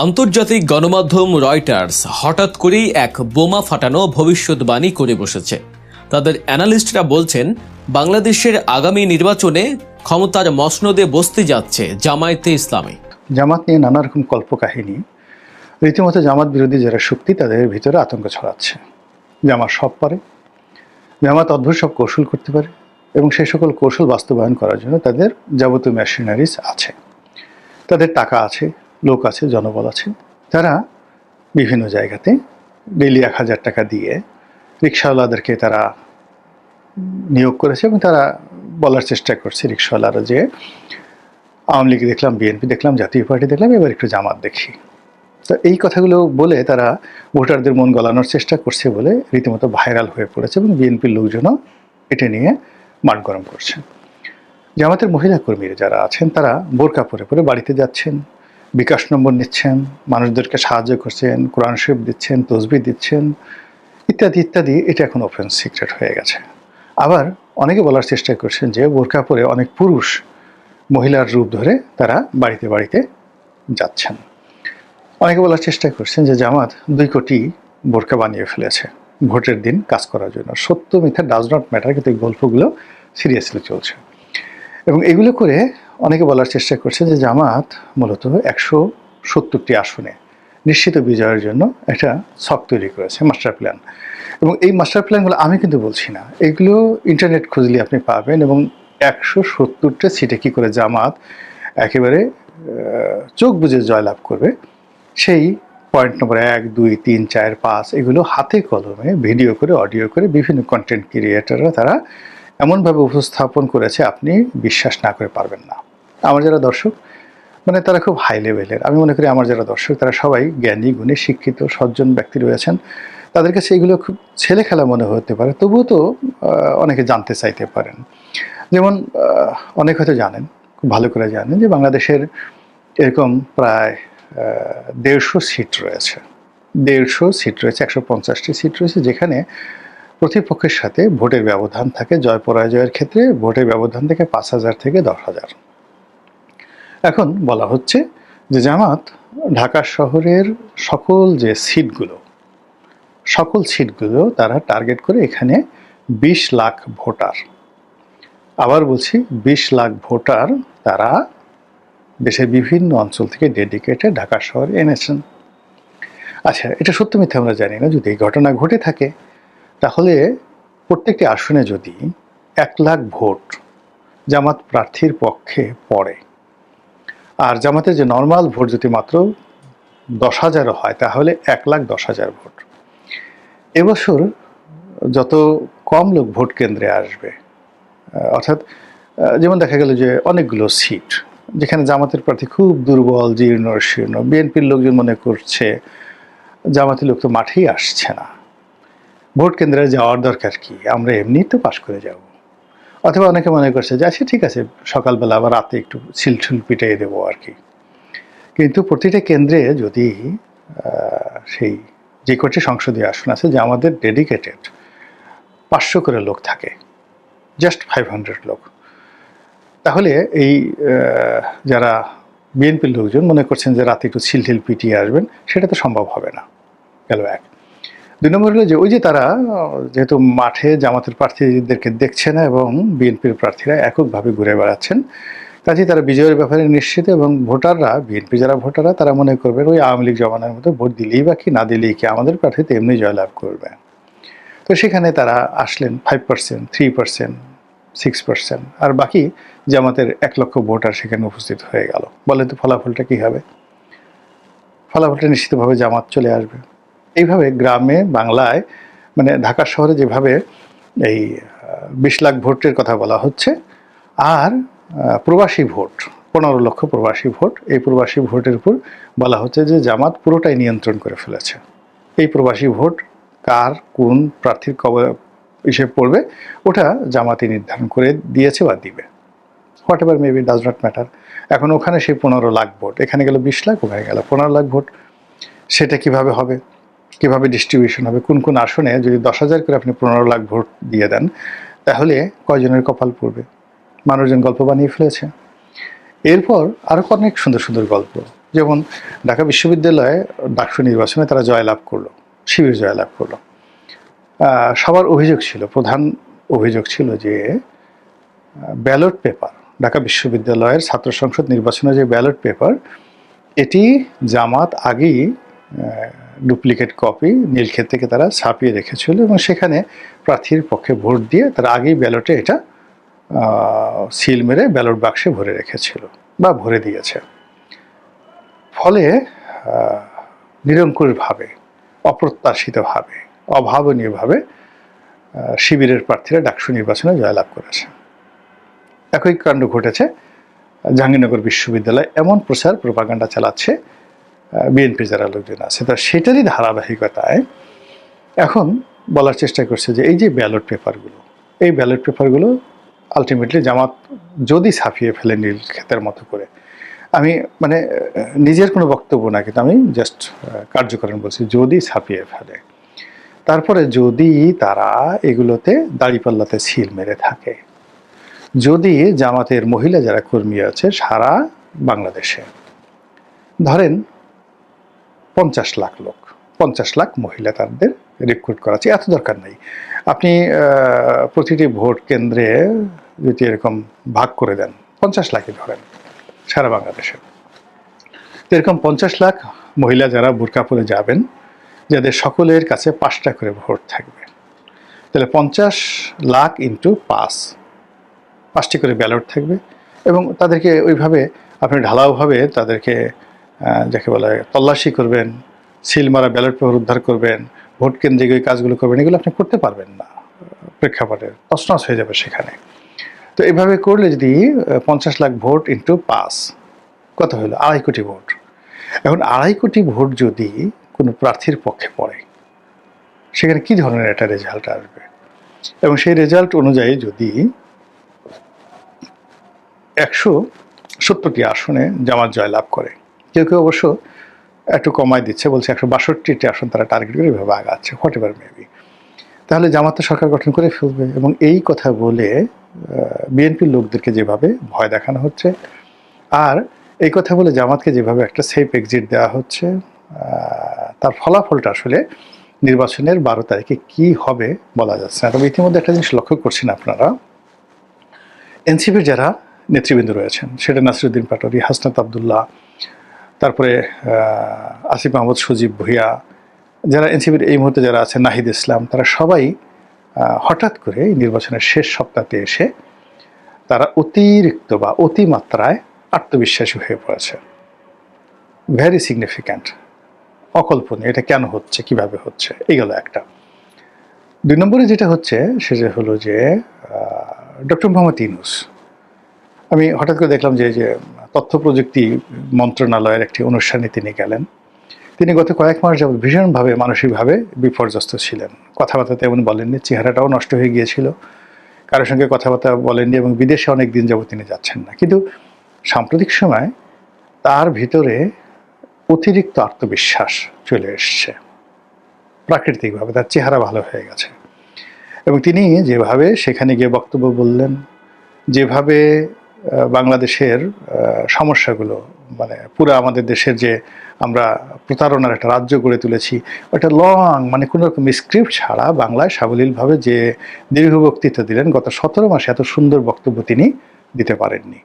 আন্তর্জাতিক গণমাধ্যম রয়টার্স হঠাৎ করেই এক বোমা ফাটানো ভবিষ্যৎবাণী করে বসেছে। তাদের অ্যানালিস্টরা বলছেন, বাংলাদেশের আগামী নির্বাচনে ক্ষমতার মসনদে বসতে যাচ্ছে জামায়াতে ইসলামী। জামাত নিয়ে নানা রকম কল্পকাহিনী, রীতিমতো জামাত বিরোধী যারা শক্তি তাদের ভিতরে আতঙ্ক ছড়াচ্ছে। জামাত সব পারে, জামাত অদ্ভুত সব কৌশল করতে পারে এবং সেই সকল কৌশল বাস্তবায়ন করার জন্য তাদের যাবতীয় মেশিনারিজ আছে, তাদের টাকা আছে, লোক আছে, জনবল আছে। তারা বিভিন্ন জায়গাতে ডেইলি 1000 টাকা দিয়ে রিক্সাওয়ালাদেরকে তারা নিয়োগ করেছে এবং তারা বলার চেষ্টা করছে রিক্সাওয়ালারা যে আওয়ামী লীগ দেখলাম, বিএনপি দেখলাম, জাতীয় পার্টি দেখলাম, এবার একটু জামাত দেখি। তো এই কথাগুলো বলে তারা ভোটারদের মন গলানোর চেষ্টা করছে বলে রীতিমতো ভাইরাল হয়ে পড়েছে এবং বিএনপির লোকজনও এটা নিয়ে মাঠ গরম করছে। জামাতের মহিলা কর্মীরা যারা আছেন তারা বোরকা পরে পরে বাড়িতে যাচ্ছেন, বিকাশ নম্বর নিচ্ছেন, মানুষদেরকে সাহায্য করছেন, কোরআন শরীফ দিচ্ছেন, তসবিহ দিচ্ছেন, ইত্যাদি ইত্যাদি। এটা এখন ওপেন সিক্রেট হয়ে গেছে। আবার অনেকে বলার চেষ্টা করছেন যে বোরকা পরে অনেক পুরুষ মহিলার রূপ ধরে তারা বাড়িতে বাড়িতে যাচ্ছেন। অনেকে বলার চেষ্টা করছেন যে জামাত 2 কোটি বোরকা বানিয়ে ফেলেছে ভোটের দিন কাজ করার জন্য। সত্য মিথ্যা ডাজ নট ম্যাটার, কিন্তু এই গল্পগুলো সিরিয়াসলি চলছে। এবং এগুলো করে অনেকে বলার চেষ্টা করছে যে জামাত মূলত 170টি আসনে নিশ্চিত বিজয়ের জন্য একটা ছক তৈরি করেছে, মাস্টার প্ল্যান। এবং এই মাস্টার প্ল্যানগুলো আমি কিন্তু বলছি না, এগুলো ইন্টারনেট খুঁজলে আপনি পাবেন। এবং 170টা সিটে কী করে জামাত একেবারে চোখ বুজে জয়লাভ করবে, সেই পয়েন্ট নম্বর 1, 2, 3, 4, 5 এগুলো হাতে কলমে ভিডিও করে, অডিও করে বিভিন্ন কন্টেন্ট ক্রিয়েটাররা তারা এমনভাবে উপস্থাপন করেছে আপনি বিশ্বাস না করে পারবেন না। আমার যারা দর্শক মানে তারা খুব হাই লেভেলের, আমি মনে করি আমার যারা দর্শক তারা সবাই জ্ঞানী গুণী শিক্ষিত সজ্জন ব্যক্তি রয়েছেন। তাদের কাছে এগুলো খুব ছেলে খেলা মনে হতে পারে, তবুও তো অনেকে জানতে চাইতে পারেন। যেমন অনেক হয়তো জানেন, খুব ভালো করে জানেন যে বাংলাদেশের এরকম প্রায় 150 সিট রয়েছে। 150 সিট রয়েছে, 150টি সিট রয়েছে, যেখানে প্রতিপক্ষের সাথে ভোটের ব্যবধান থাকে। জয় পরাজয়ের ক্ষেত্রে ভোটের ব্যবধান থেকে 5000 থেকে 10,000। এখন বলা হচ্ছে যে জামাত ঢাকা শহরের সকল সিটগুলো তারা টার্গেট করে এখানে 20 লাখ ভোটার, আবার বলছি 20 লাখ ভোটার তারা দেশের বিভিন্ন অঞ্চল থেকে ডেডিকেটেড ঢাকা শহরে এনেছেন। আচ্ছা, এটা সত্য মিথ্যা আমরা জানি না। যদি এই ঘটনা ঘটে থাকে তাহলে প্রত্যেকটি আসনে যদি 1 লাখ ভোট জামাত প্রার্থীর পক্ষে পড়ে, আর জামাতের যে নর্মাল ভোট যদি মাত্র 10,000 হয়, তাহলে 1,10,000 ভোট। এবছর যত কম লোক ভোট কেন্দ্রে আসবে, অর্থাৎ যেমন দেখা গেল যে অনেকগুলো সিট যেখানে জামাতের প্রার্থী খুব দুর্বল, জীর্ণ শীর্ণ, বিএনপির লোকজন মনে করছে জামাতের লোক তো মাঠেই আসছে না, ভোট কেন্দ্রে যাওয়ার দরকার কি, আমরা এমনিই তো পাশ করে যাব। অথবা অনেকে মনে করছে যে আচ্ছা ঠিক আছে, সকালবেলা আবার রাতে একটু ছিলছুল পিটিয়ে দেবো আর কি। কিন্তু প্রতিটা কেন্দ্রে যদি সেই যে কটি সংসদীয় আসন আছে যে আমাদের ডেডিকেটেড 500 করে লোক থাকে, জাস্ট 500 লোক, তাহলে এই যারা বিএনপির লোকজন মনে করছেন যে রাতে একটু ছিলঠিল পিটিয়ে আসবেন, সেটা তো সম্ভব হবে না। গেল 1। 2 নম্বর হলো যে ওই যে তারা যেহেতু মাঠে জামাতের প্রার্থীদেরকে দেখছে না এবং বিএনপির প্রার্থীরা এককভাবে ঘুরে বেড়াচ্ছেন, কাজেই তারা বিজয়ের ব্যাপারে নিশ্চিত। এবং ভোটাররা, বিএনপি যারা ভোটাররা, তারা মনে করবেন ওই আওয়ামী লীগ জমানার মতো ভোট দিলেই বা কি না দিলেই কি, আমাদের প্রার্থী তো এমনি জয়লাভ করবে। তো সেখানে তারা আসলেন 5%, 3%, 6%, আর বাকি জামাতের 1 লক্ষ ভোটার সেখানে উপস্থিত হয়ে গেল। বলেন তো ফলাফলটা কী হবে? ফলাফলটা নিশ্চিতভাবে জামাত চলে আসবে। এইভাবে গ্রামে বাংলায় মানে ঢাকা শহরে যেভাবে এই 20 লাখ ভোটের কথা বলা হচ্ছে, আর প্রবাসী ভোট 15 লক্ষ প্রবাসী ভোট, এই প্রবাসী ভোটের উপর বলা হচ্ছে যে জামাত পুরোটাই নিয়ন্ত্রণ করে ফেলেছে। এই প্রবাসী ভোট কার কোন প্রার্থীর কবে হিসেবে পড়বে ওটা জামাতই নির্ধারণ করে দিয়েছে বা দিবে। What ever maybe, does not matter. এখন ওখানে সেই 15 লাখ ভোট, এখানে গেল 20 লাখ, ওখানে গেল 15 লাখ ভোট। সেটা কিভাবে হবে, কিভাবে ডিস্ট্রিবিউশন হবে, কোন কোন আসনে যদি 10,000 করে আপনি 15 লাখ ভোট দিয়ে দেন, তাহলে কয়জনের কপাল পড়বে? মানুষজন গল্প বানিয়ে ফেলেছে। এরপর আরও অনেক সুন্দর সুন্দর গল্প। যেমন ঢাকা বিশ্ববিদ্যালয়ে ডাকসু নির্বাচনে তারা জয়লাভ করলো, শিবির জয়লাভ করলো। সবার অভিযোগ ছিল, প্রধান অভিযোগ ছিল যে ব্যালট পেপার, ঢাকা বিশ্ববিদ্যালয়ের ছাত্র সংসদ নির্বাচনের যে ব্যালট পেপার, এটি জামাত আগেই ডুপ্লিকেট কপি নীলক্ষেত থেকে তারা ছাপিয়ে রেখেছিল এবং সেখানে প্রার্থীর পক্ষে ভোট দিয়ে তারা আগেই ব্যালটে এটা সিল মেরে ব্যালট বাক্সে ভরে রেখেছিল বা ভরে দিয়েছে। ফলে নিরঙ্কুশভাবে, অপ্রত্যাশিতভাবে, অভাবনীয়ভাবে শিবিরের প্রার্থীরা ডাকসু নির্বাচনে জয়লাভ করেছে। একই কাণ্ড ঘটেছে জাহাঙ্গীরনগর বিশ্ববিদ্যালয়, এমন প্রচার প্রোপাগান্ডা চালাচ্ছে বিএনপির যারা লোকজন আছে। তা সেটারই ধারাবাহিকতায় এখন বলার চেষ্টা করছে যে এই যে ব্যালট পেপারগুলো, এই ব্যালট পেপারগুলো আলটিমেটলি জামাত যদি ছাপিয়ে ফেলে নীলক্ষেতের মতো করে, আমি মানে নিজের কোনো বক্তব্য না, কিন্তু আমি জাস্ট কার্যকরণ বলছি, যদি ছাপিয়ে ফেলে, তারপরে যদি তারা এগুলোতে দাঁড়িপাল্লাতে সিল মেরে থাকে, যদি জামাতের মহিলা যারা কর্মী আছে সারা বাংলাদেশে, ধরেন 50 লাখ লোক, 50 লাখ মহিলা তাদের রিক্রুট করা আছে, এত দরকার নেই। আপনি প্রতিটি ভোট কেন্দ্রে যদি এরকম ভাগ করে দেন, 50 লাখই ধরেন সারা বাংলাদেশে, তো এরকম 50 লাখ মহিলা যারা বোরকা পরে যাবেন, যাদের সকলের কাছে 5টা করে ভোট থাকবে, তাহলে 50 লাখ ইন্টু 5টি করে ব্যালট থাকবে এবং তাদেরকে ওইভাবে আপনি ঢালাওভাবে তাদেরকে যাকে বলে তল্লাশি করবেন, সিল মারা ব্যালট পেপার উদ্ধার করবেন, ভোট কেন্দ্রিক ওই কাজগুলো করবেন, এগুলো আপনি করতে পারবেন না, প্রেক্ষাপটে তছনছ হয়ে যাবে সেখানে। তো এভাবে করলে যদি 50 লাখ ভোট ইন্টু 5 কত হলো? 2.5 কোটি ভোট। এখন 2.5 কোটি ভোট যদি কোনো প্রার্থীর পক্ষে পড়ে, সেখানে কি ধরনের একটা রেজাল্ট আসবে? এবং সেই রেজাল্ট অনুযায়ী যদি 170টি আসনে জামাত জয়লাভ করে, কেউ কেউ অবশ্য একটু কমায় দিচ্ছে, বলছে 162টি আসন তারা টার্গেট করে এভাবে আগাচ্ছে, হোয়াট এভার মেবি, তাহলে জামাত তো সরকার গঠন করে ফেলবে। এবং এই কথা বলে বিএনপির লোকদেরকে যেভাবে ভয় দেখানো হচ্ছে, আর এই কথা বলে জামাতকে যেভাবে একটা সেফ এক্সিট দেওয়া হচ্ছে, তার ফলাফলটা আসলে নির্বাচনের 12 তারিখে কি হবে বলা যাচ্ছে না। তবে ইতিমধ্যে একটা জিনিস লক্ষ্য করছেন আপনারা, এনসিপির যারা নেতৃবৃন্দ রয়েছেন, সেটা নাসিরুদ্দিন পাটোয়ারি, হাসনাত আবদুল্লাহ, তারপরে আসিফ মাহমুদ, সজীব ভুইয়া, যারা এনসিপির এই মুহূর্তে যারা আছেন, নাহিদ ইসলাম, তারা সবাই হঠাৎ করে এই নির্বাচনের শেষ সপ্তাহে এসে তারা অতিরিক্ত বা অতিমাত্রায় আত্মবিশ্বাসী হয়ে পড়েছে। ভেরি সিগনিফিক্যান্ট, অকল্পনীয়। এটা কেন হচ্ছে, কিভাবে হচ্ছে, এইগুলো একটা। 2 নম্বরে যেটা হচ্ছে সেটা হলো যে ডক্টর মোহাম্মদ ইউনূস, আমি হঠাৎ করে দেখলাম যে তথ্য প্রযুক্তি মন্ত্রণালয়ের একটি অনুষ্ঠানে তিনি গেলেন। তিনি গত কয়েক মাস যাবত ভীষণভাবে মানসিকভাবে বিপর্যস্ত ছিলেন, কথাবার্তা তেমন বলেননি, চেহারাটাও নষ্ট হয়ে গিয়েছিল, কারোর সঙ্গে কথাবার্তা বলেননি এবং বিদেশে অনেক দিন যাবত তিনি যাচ্ছেন না। কিন্তু সাম্প্রতিক সময় তার ভিতরে অতিরিক্ত আত্মবিশ্বাস চলে এসছে, প্রাকৃতিকভাবে তার চেহারা ভালো হয়ে গেছে এবং তিনি যেভাবে সেখানে গিয়ে বক্তব্য বললেন, যেভাবে বাংলাদেশের সমস্যাগুলো, মানে পুরো আমাদের দেশের যে আমরা প্রতারণার একটা রাজ্য গড়ে তুলেছি, ওটা লং, মানে কোনো রকম স্ক্রিপ্ট ছাড়া বাংলায় সাবলীলভাবে যে দীর্ঘ বক্তৃতা দিলেন, গত 17 মাসে এত সুন্দর বক্তব্য তিনি দিতে পারেননি।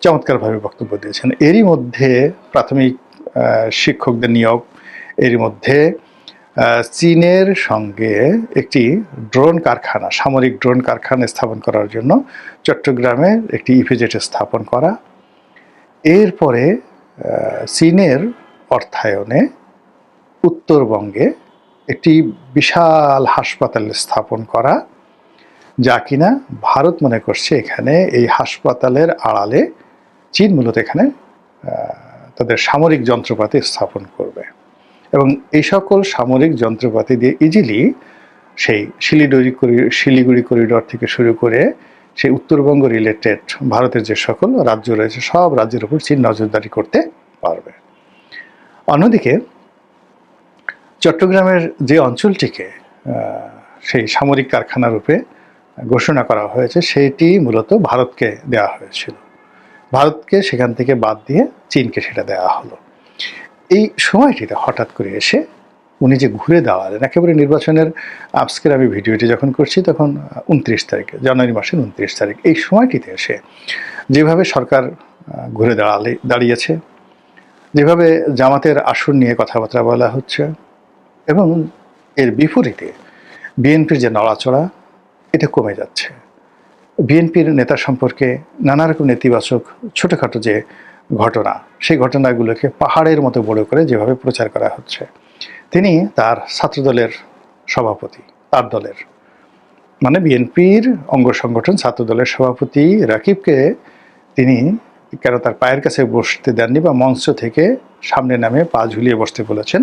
চমৎকারভাবে বক্তব্য দিয়েছেন। এরই মধ্যে প্রাথমিক শিক্ষকদের নিয়োগ, এরই মধ্যে চীনের সঙ্গে একটি ড্রোন কারখানা, সামরিক ড্রোন কারখানা স্থাপন করার জন্য চট্টগ্রামে একটি ইপিজেড স্থাপন করা, এরপরে চীনের অর্থায়নে উত্তরবঙ্গে একটি বিশাল হাসপাতাল স্থাপন করা, যা কিনা ভারত মনে করছে এখানে এই হাসপাতালের আড়ালে চীন মূলত এখানে তাদের সামরিক যন্ত্রপাতি স্থাপন করবে এবং এই সকল সামরিক যন্ত্রপাতি দিয়ে ইজিলি সেই শিলিগুড়ি করিডর থেকে শুরু করে সেই উত্তরবঙ্গ রিলেটেড ভারতের যে সকল রাজ্য রয়েছে, সব রাজ্যের উপর চীন নজরদারি করতে পারবে। অন্যদিকে চট্টগ্রামের যে অঞ্চলটিকে সেই সামরিক কারখানা রূপে ঘোষণা করা হয়েছে, সেইটি মূলত ভারতকে দেওয়া হয়েছিল। ভারতকে সেখান থেকে বাদ দিয়ে চীনকে সেটা দেওয়া হলো। এই সময়টিতে হঠাৎ করে এসে উনি যে ঘুরে দাঁড়ালেন একেবারে নির্বাচনের, আজকের আমি ভিডিওটি যখন করছি তখন 29 তারিখে, জানুয়ারি মাসের 29 তারিখ, এই সময়টিতে এসে যেভাবে সরকার ঘুরে দাঁড়িয়েছে, যেভাবে জামাতের আসন নিয়ে কথাবার্তা বলা হচ্ছে, এবং এর বিপরীতে বিএনপির যে নড়াচড়া, এটা কমে যাচ্ছে। বিএনপির নেতা সম্পর্কে নানা রকম নেতিবাচক ছোটোখাটো যে ঘটনা, সেই ঘটনাগুলোকে পাহাড়ের মতো বড় করে যেভাবে প্রচার করা হচ্ছে, তিনি তার ছাত্রদলের সভাপতি, তার দলের মানে বিএনপির অঙ্গ সংগঠন ছাত্রদলের সভাপতি রাকিবকে তিনি কেন তার পায়ের কাছে বসতে দেননি বা মঞ্চ থেকে সামনে নামে পা ঝুলিয়ে বসতে বলেছেন,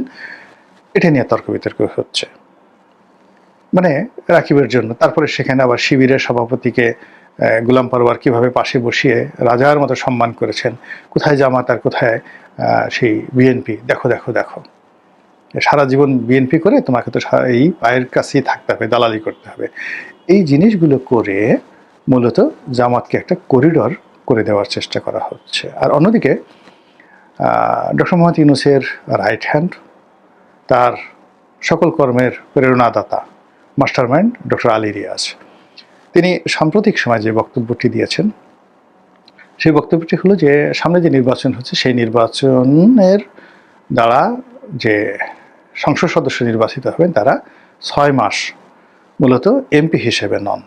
এটা নিয়ে তর্ক বিতর্ক হচ্ছে মানে রাকিবের জন্য। তারপরে সেখানে আবার শিবিরের সভাপতিকে গোলাম পরোয়ার কীভাবে পাশে বসিয়ে রাজার মতো সম্মান করেছেন, কোথায় জামাত আর কোথায় সেই বিএনপি, দেখো দেখো দেখো, সারা জীবন বিএনপি করে তোমাকে তো এই পায়ের কাছেই থাকতে হবে, দালালি করতে হবে। এই জিনিসগুলো করে মূলত জামাতকে একটা করিডর করে দেওয়ার চেষ্টা করা হচ্ছে। আর অন্যদিকে ডক্টর মোহাম্মদ ইউনূসের রাইট হ্যান্ড, তার সকল কর্মের প্রেরণাদাতা মাস্টারমাইন্ড ডক্টর আলী রিয়াজ, তিনি সাম্প্রতিক সময় যে বক্তব্যটি দিয়েছেন, সেই বক্তব্যটি হলো যে সামনে যে নির্বাচন হচ্ছে সেই নির্বাচনের দ্বারা যে সংসদ সদস্য নির্বাচিত হবেন তারা 6 মাস মূলত এমপি হিসেবে নন,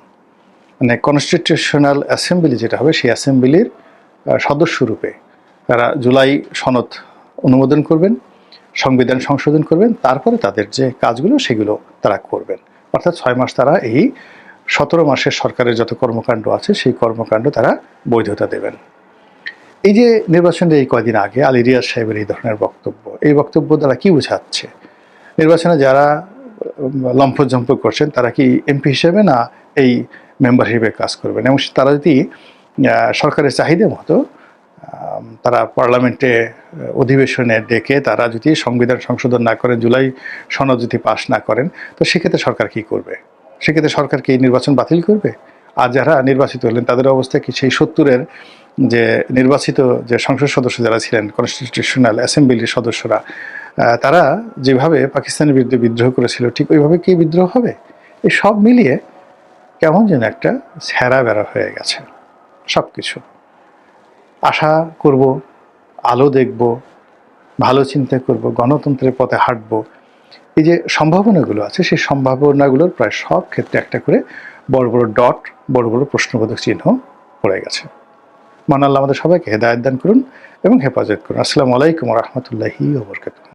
মানে কনস্টিটিউশনাল অ্যাসেম্বলি যেটা হবে সেই অ্যাসেম্বলির সদস্যরূপে তারা জুলাই সনদ অনুমোদন করবেন, সংবিধান সংশোধন করবেন, তারপরে তাদের যে কাজগুলো সেগুলো তারা করবেন। অর্থাৎ 6 মাস তারা এই 17 মাসের সরকারের যত কর্মকাণ্ড আছে সেই কর্মকাণ্ড তারা বৈধতা দেবেন। এই যে নির্বাচনের এই কয়দিন আগে আলী রিয়াজ সাহেবের এই ধরনের বক্তব্য, এই বক্তব্য দ্বারা কি বোঝাচ্ছে? নির্বাচনে যারা লম্ফঝম্প করছেন তারা কি এমপি হিসেবে না এই মেম্বার হিসেবে কাজ করবেন, এবং তারা যদি সরকারের চাহিদা মতো তারা পার্লামেন্টে অধিবেশনে ডেকে তারা যদি সংবিধান সংশোধন না করেন, জুলাই সনদ যদি পাশ না করেন, তো সেক্ষেত্রে সরকার কি করবে? সেক্ষেত্রে সরকার কি নির্বাচন বাতিল করবে? আর যারা নির্বাচিত হলেন তাদের অবস্থা কি সেই 70-এর যে নির্বাচিত যে সংসদ সদস্য যারা ছিলেন, কনস্টিটিউশনাল অ্যাসেম্বলির সদস্যরা, তারা যেভাবে পাকিস্তানের বিরুদ্ধে বিদ্রোহ করেছিল ঠিক ওইভাবে কি বিদ্রোহ হবে? এই সব মিলিয়ে কেমন যেন একটা ছেঁড়া বেড়া হয়ে গেছে সব কিছু। আশা করব, আলো দেখব, ভালো চিন্তা করব, গণতন্ত্রের পথে হাঁটব, এই যে সম্ভাবনাগুলো আছে সেই সম্ভাবনাগুলোর প্রায় সব ক্ষেত্রে একটা করে বড় বড় ডট, বড় বড় প্রশ্নবোধক চিহ্ন পড়ে গেছে। মহান আল্লাহ আমাদের সবাইকে হেদায়েত দান করুন এবং হেফাজত করুন। আসসালামু আলাইকুম ওয়া রাহমাতুল্লাহি ওয়া বারাকাতুহু।